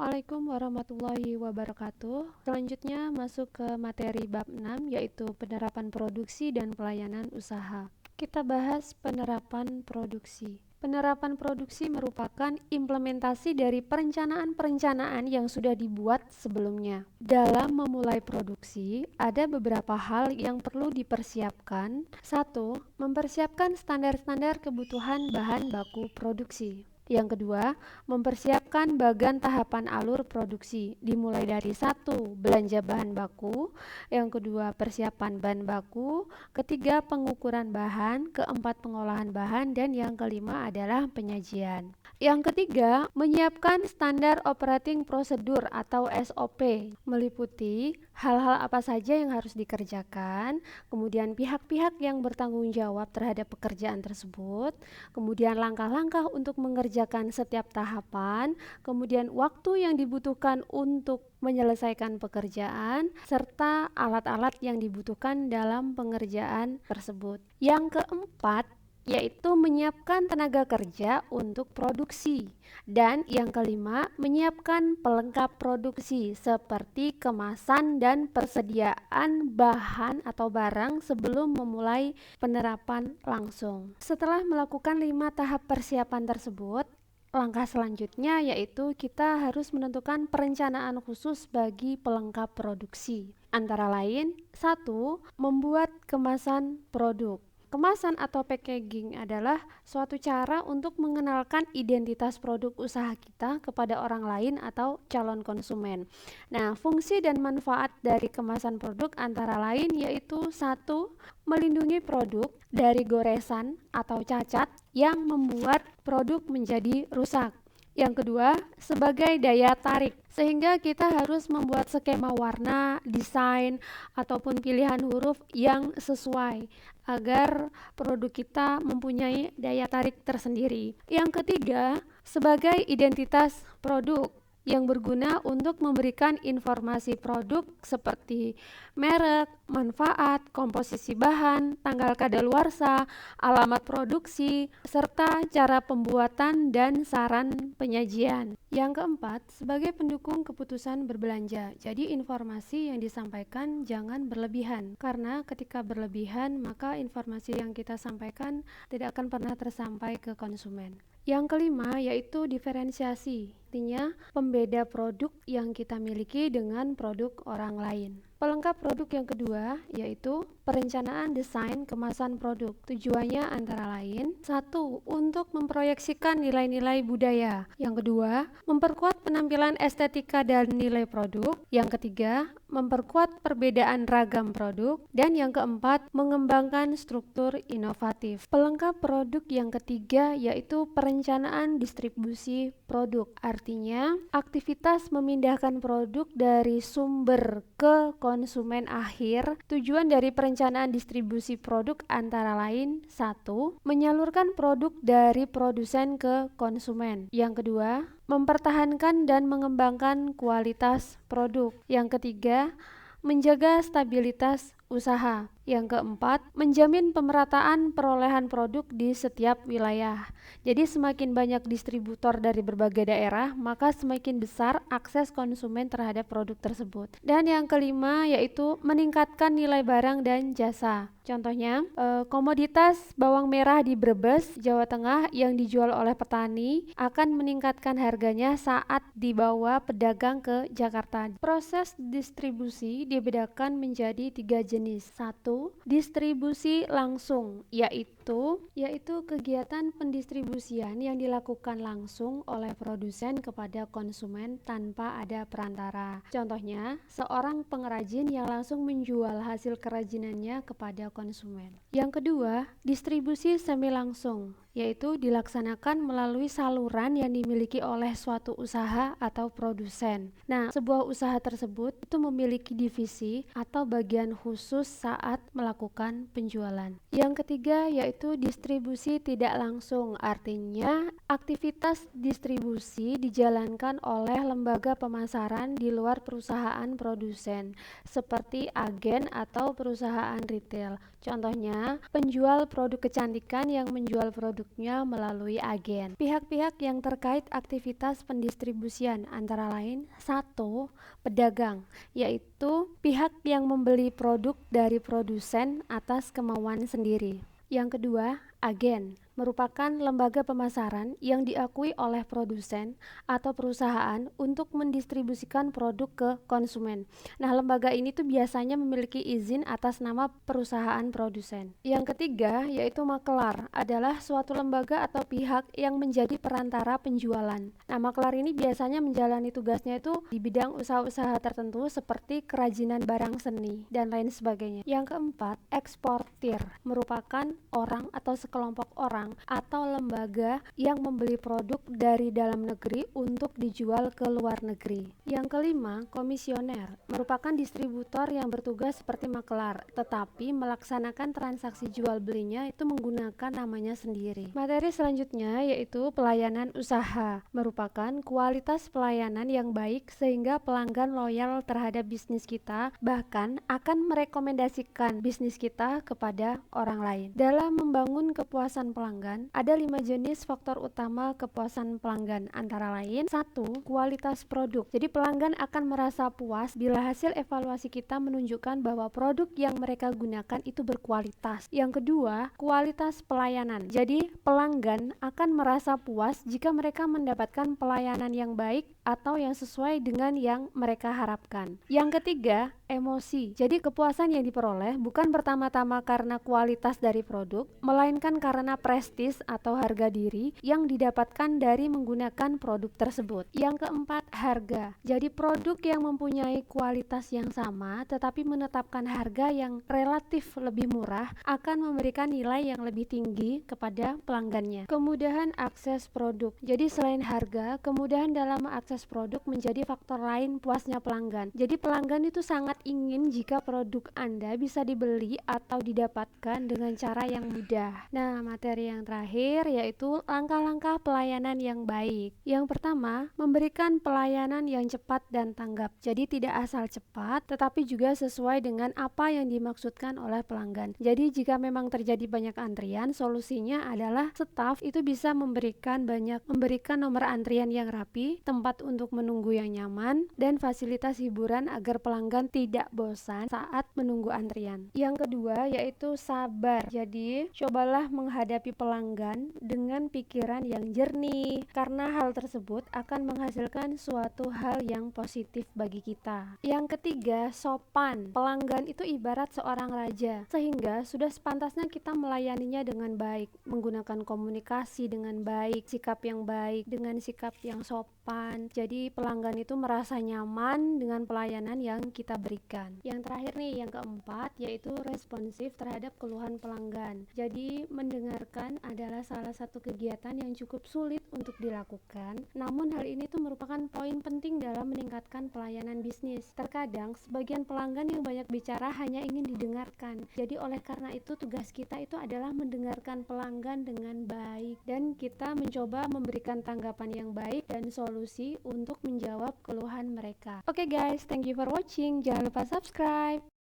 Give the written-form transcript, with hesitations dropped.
Assalamualaikum warahmatullahi wabarakatuh. Selanjutnya masuk ke materi bab 6 yaitu penerapan produksi dan pelayanan usaha. Kita bahas penerapan produksi. Penerapan produksi merupakan implementasi dari perencanaan-perencanaan yang sudah dibuat sebelumnya. Dalam memulai produksi, ada beberapa hal yang perlu dipersiapkan. 1. Mempersiapkan standar-standar kebutuhan bahan baku produksi. Yang kedua, mempersiapkan bagan tahapan alur produksi, dimulai dari 1. Belanja bahan baku, yang kedua persiapan bahan baku, ketiga pengukuran bahan, keempat pengolahan bahan, dan yang kelima adalah penyajian. Yang ketiga, menyiapkan standar operating procedure atau SOP, meliputi hal-hal apa saja yang harus dikerjakan, kemudian pihak-pihak yang bertanggung jawab terhadap pekerjaan tersebut, kemudian langkah-langkah untuk mengerjakan setiap tahapan, kemudian waktu yang dibutuhkan untuk menyelesaikan pekerjaan, serta alat-alat yang dibutuhkan dalam pengerjaan tersebut. Yang keempat, yaitu menyiapkan tenaga kerja untuk produksi. Dan yang kelima, menyiapkan pelengkap produksi seperti kemasan dan persediaan bahan atau barang sebelum memulai penerapan langsung. Setelah melakukan 5 tahap persiapan tersebut, langkah selanjutnya yaitu kita harus menentukan perencanaan khusus bagi pelengkap produksi. Antara lain, 1. Membuat kemasan produk. Kemasan atau packaging adalah suatu cara untuk mengenalkan identitas produk usaha kita kepada orang lain atau calon konsumen. Nah, fungsi dan manfaat dari kemasan produk antara lain yaitu 1. Melindungi produk dari goresan atau cacat yang membuat produk menjadi rusak. Yang kedua, sebagai daya tarik, sehingga kita harus membuat skema warna, desain, ataupun pilihan huruf yang sesuai agar produk kita mempunyai daya tarik tersendiri. Yang ketiga, sebagai identitas produk yang berguna untuk memberikan informasi produk seperti merek, manfaat, komposisi bahan, tanggal kadaluarsa, alamat produksi, serta cara pembuatan dan saran penyajian. Yang keempat, sebagai pendukung keputusan berbelanja. Jadi informasi yang disampaikan jangan berlebihan, karena ketika berlebihan maka informasi yang kita sampaikan tidak akan pernah tersampai ke konsumen. Yang kelima yaitu diferensiasi, artinya pembeda produk yang kita miliki dengan produk orang lain. Pelengkap produk yang kedua yaitu perencanaan desain kemasan produk. Tujuannya antara lain 1. Untuk memproyeksikan nilai-nilai budaya. Yang kedua, memperkuat penampilan estetika dan nilai produk. Yang ketiga, memperkuat perbedaan ragam produk. Dan yang keempat, mengembangkan struktur inovatif. Pelengkap produk yang ketiga yaitu perencanaan distribusi produk. Artinya, aktivitas memindahkan produk dari sumber ke konsumen akhir. Tujuan dari perencanaan distribusi produk antara lain 1. Menyalurkan produk dari produsen ke konsumen. Yang kedua, mempertahankan dan mengembangkan kualitas produk. Yang ketiga, menjaga stabilitas usaha. Yang keempat, menjamin pemerataan perolehan produk di setiap wilayah. Jadi semakin banyak distributor dari berbagai daerah, maka semakin besar akses konsumen terhadap produk tersebut. Dan yang kelima yaitu meningkatkan nilai barang dan jasa. Contohnya, komoditas bawang merah di Brebes, Jawa Tengah yang dijual oleh petani akan meningkatkan harganya saat dibawa pedagang ke Jakarta. Proses distribusi dibedakan menjadi 3 jenis. 1. Distribusi langsung, yaitu kegiatan pendistribusian yang dilakukan langsung oleh produsen kepada konsumen tanpa ada perantara. Contohnya, seorang pengrajin yang langsung menjual hasil kerajinannya kepada konsumen. Yang kedua, distribusi semi langsung, yaitu dilaksanakan melalui saluran yang dimiliki oleh suatu usaha atau produsen. Nah, sebuah usaha tersebut itu memiliki divisi atau bagian khusus saat melakukan penjualan. Yang ketiga yaitu yaitu distribusi tidak langsung. Artinya, aktivitas distribusi dijalankan oleh lembaga pemasaran di luar perusahaan produsen, seperti agen atau perusahaan retail. Contohnya, penjual produk kecantikan yang menjual produknya melalui agen. Pihak-pihak yang terkait aktivitas pendistribusian antara lain: 1. Pedagang, yaitu pihak yang membeli produk dari produsen atas kemauan sendiri. Yang kedua, agen, merupakan lembaga pemasaran yang diakui oleh produsen atau perusahaan untuk mendistribusikan produk ke konsumen. Nah, lembaga ini tuh biasanya memiliki izin atas nama perusahaan produsen. Yang ketiga, yaitu makelar, adalah suatu lembaga atau pihak yang menjadi perantara penjualan. Nah, makelar ini biasanya menjalani tugasnya itu di bidang usaha-usaha tertentu seperti kerajinan barang seni dan lain sebagainya. Yang keempat, eksportir, merupakan orang atau sekelompok orang atau lembaga yang membeli produk dari dalam negeri untuk dijual ke luar negeri. Yang kelima, komisioner, merupakan distributor yang bertugas seperti makelar, tetapi melaksanakan transaksi jual belinya itu menggunakan namanya sendiri. Materi selanjutnya yaitu pelayanan usaha, merupakan kualitas pelayanan yang baik sehingga pelanggan loyal terhadap bisnis kita, bahkan akan merekomendasikan bisnis kita kepada orang lain. Dalam membangun kepuasan pelanggan, ada 5 jenis faktor utama kepuasan pelanggan, antara lain: 1. Kualitas produk. Jadi pelanggan akan merasa puas bila hasil evaluasi kita menunjukkan bahwa produk yang mereka gunakan itu berkualitas. Yang kedua, kualitas pelayanan. Jadi pelanggan akan merasa puas jika mereka mendapatkan pelayanan yang baik atau yang sesuai dengan yang mereka harapkan. Yang ketiga, emosi. Jadi kepuasan yang diperoleh bukan pertama-tama karena kualitas dari produk, melainkan karena prestis atau harga diri yang didapatkan dari menggunakan produk tersebut. Yang keempat, harga. Jadi produk yang mempunyai kualitas yang sama tetapi menetapkan harga yang relatif lebih murah akan memberikan nilai yang lebih tinggi kepada pelanggannya. Kemudahan akses produk. Jadi selain harga, kemudahan dalam akses produk menjadi faktor lain puasnya pelanggan. Jadi pelanggan itu sangat ingin jika produk Anda bisa dibeli atau didapatkan dengan cara yang mudah. Nah, materi yang terakhir yaitu langkah-langkah pelayanan yang baik. Yang pertama, memberikan pelayanan yang cepat dan tanggap. Jadi tidak asal cepat, tetapi juga sesuai dengan apa yang dimaksudkan oleh pelanggan. Jadi jika memang terjadi banyak antrian, solusinya adalah staf itu bisa memberikan nomor antrian yang rapi, tempat untuk menunggu yang nyaman, dan fasilitas hiburan agar pelanggan tidak bosan saat menunggu antrian. Yang kedua yaitu sabar. Jadi cobalah menghadapi pelanggan dengan pikiran yang jernih, karena hal tersebut akan menghasilkan suatu hal yang positif bagi kita. Yang ketiga, sopan. Pelanggan itu ibarat seorang raja, sehingga sudah sepantasnya kita melayaninya dengan baik, menggunakan komunikasi dengan baik, sikap yang baik dengan sikap yang sopan. Jadi pelanggan itu merasa nyaman dengan pelayanan yang kita berikan. Yang terakhir nih, yang keempat, yaitu responsif terhadap keluhan pelanggan. Jadi mendengarkan adalah salah satu kegiatan yang cukup sulit untuk dilakukan, namun hal ini tuh merupakan poin penting dalam meningkatkan pelayanan bisnis. Terkadang sebagian pelanggan yang banyak bicara hanya ingin didengarkan. Jadi oleh karena itu tugas kita itu adalah mendengarkan pelanggan dengan baik, dan kita mencoba memberikan tanggapan yang baik dan solusi untuk menjawab keluhan mereka. Oke guys, thank you for watching. Jangan lupa subscribe.